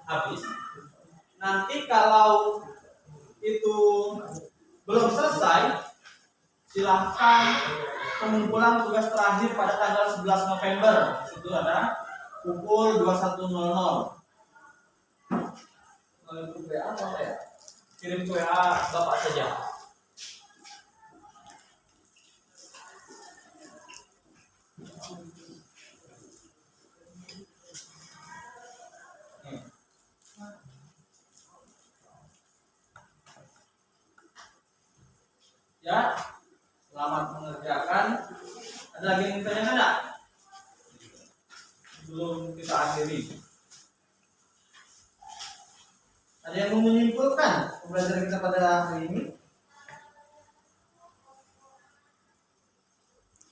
habis. Nanti kalau itu belum selesai, silahkan pengumpulan tugas terakhir pada tanggal 11 November. Itu ada pukul 21.00. Kalau WA apa ya? Kirim ke WA Bapak saja. Ya, selamat mengerjakan. Ada lagi yang ditanyakan enggak? Sebelum kita akhiri. Ada yang mau menyimpulkan pembelajaran kita pada hari ini?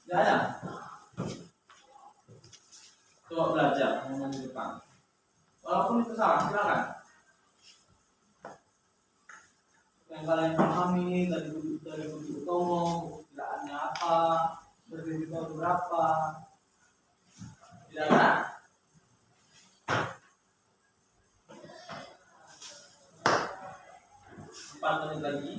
Tidak ada. Coba belajar menunjukkan. Walaupun itu salah, silakan. Yang kalian pahami dari buku utama, kiraannya apa, berdiri berapa, tidak ada. 4 menit lagi.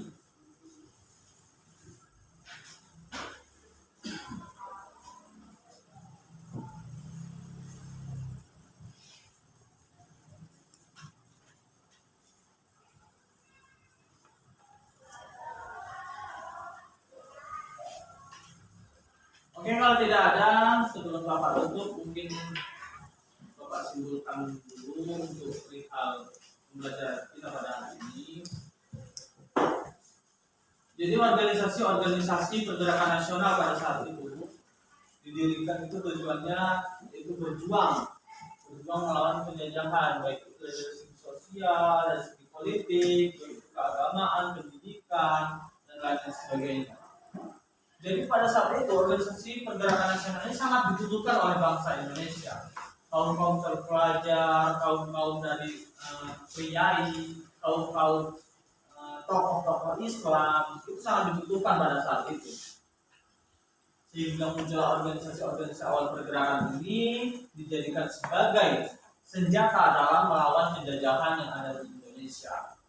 Oke, kalau tidak ada, sebelum Bapak tutup, mungkin Bapak simpulkan dulu untuk perihal pembelajaran kita pada hari ini. Jadi organisasi-organisasi pergerakan nasional pada saat itu didirikan itu tujuannya yaitu berjuang melawan penjajahan, baik itu dari segi sosial, dari segi politik, keagamaan, pendidikan, dan lain sebagainya. Jadi pada saat itu organisasi pergerakan nasional ini sangat dibutuhkan oleh bangsa Indonesia. Kaum-kaum terpelajar, kaum-kaum dari priai, kaum-kaum tokoh-tokoh Islam itu sangat dibutuhkan pada saat itu. Sehingga muncullah organisasi-organisasi awal pergerakan ini dijadikan sebagai senjata dalam melawan penjajahan yang ada di Indonesia.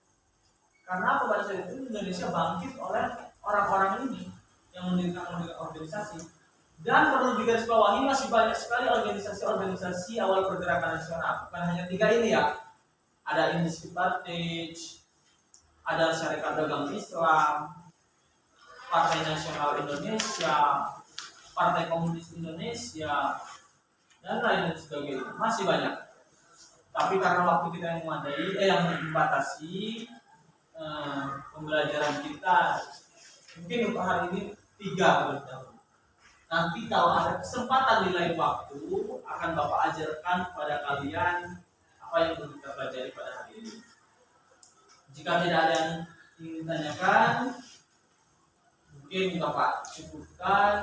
Karena pada saat itu Indonesia bangkit oleh orang-orang ini yang mendirikan organisasi. Dan perlu digarisbawahi masih banyak sekali organisasi-organisasi awal pergerakan nasional. Bukan hanya 3 ini ya. Ada Industri Partage, ada Syarikat Dagang Islam, Partai Nasional Indonesia, Partai Komunis Indonesia, dan lain sebagainya. Masih banyak. Tapi karena waktu kita yang memadai, yang membatasi pembelajaran kita, mungkin untuk hari ini 3 terlebih dahulu. Nanti kalau ada kesempatan di lain waktu, akan Bapak ajarkan kepada kalian apa yang perlu kita pelajari pada hari ini. Jika tidak ada yang ingin ditanyakan, mungkin Bapak cukupkan.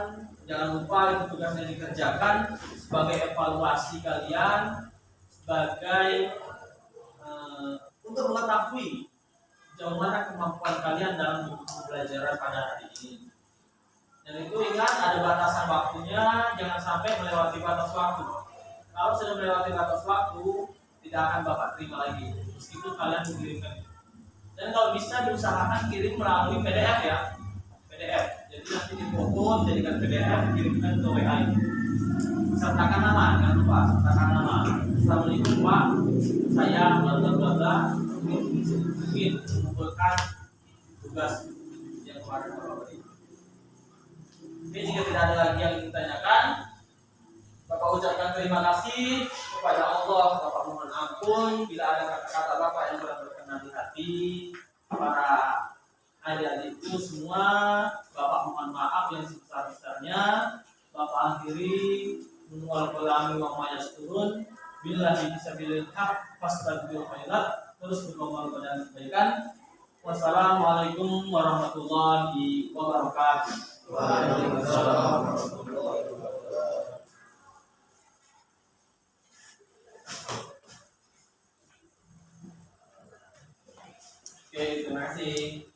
Jangan lupa itu tugasnya dikerjakan sebagai evaluasi kalian, sebagai untuk mengetahui sejauh mana kemampuan kalian dalam pembelajaran pada hari ini. Dan itu ingat ada batasan waktunya, jangan sampai melewati batas waktu. Kalau sudah melewati batas waktu, tidak akan Bapak terima lagi, meskipun kalian mengirimkan. Dan kalau bisa diusahakan kirim melalui PDF ya, PDF. Jadi nanti dipoto, jadikan PDF, kirimkan ke WA. Sertakan nama, jangan lupa sertakan nama. Assalamualaikum Pak, saya bla bla bla bla, ingin mengumpulkan tugas yang kemarin Bapak beri. Oke, jika tidak ada lagi yang ditanyakan, Bapak ucapkan terima kasih kepada Allah. Bapak mohon ampun bila ada kata-kata Bapak yang kurang berkenan di hati para adik-adikku semua. Bapak mohon maaf yang sebesar-besarnya. Bapak akhiri mengual kolami wa mayas turun. Bila bisa bilil hak fastaghfirul khairat. Terus berdoa kepada kebaikan. Wassalamualaikum warahmatullahi wabarakatuh. Waalaikumsalam warahmatullahi wabarakatuh. Oke, terima kasih.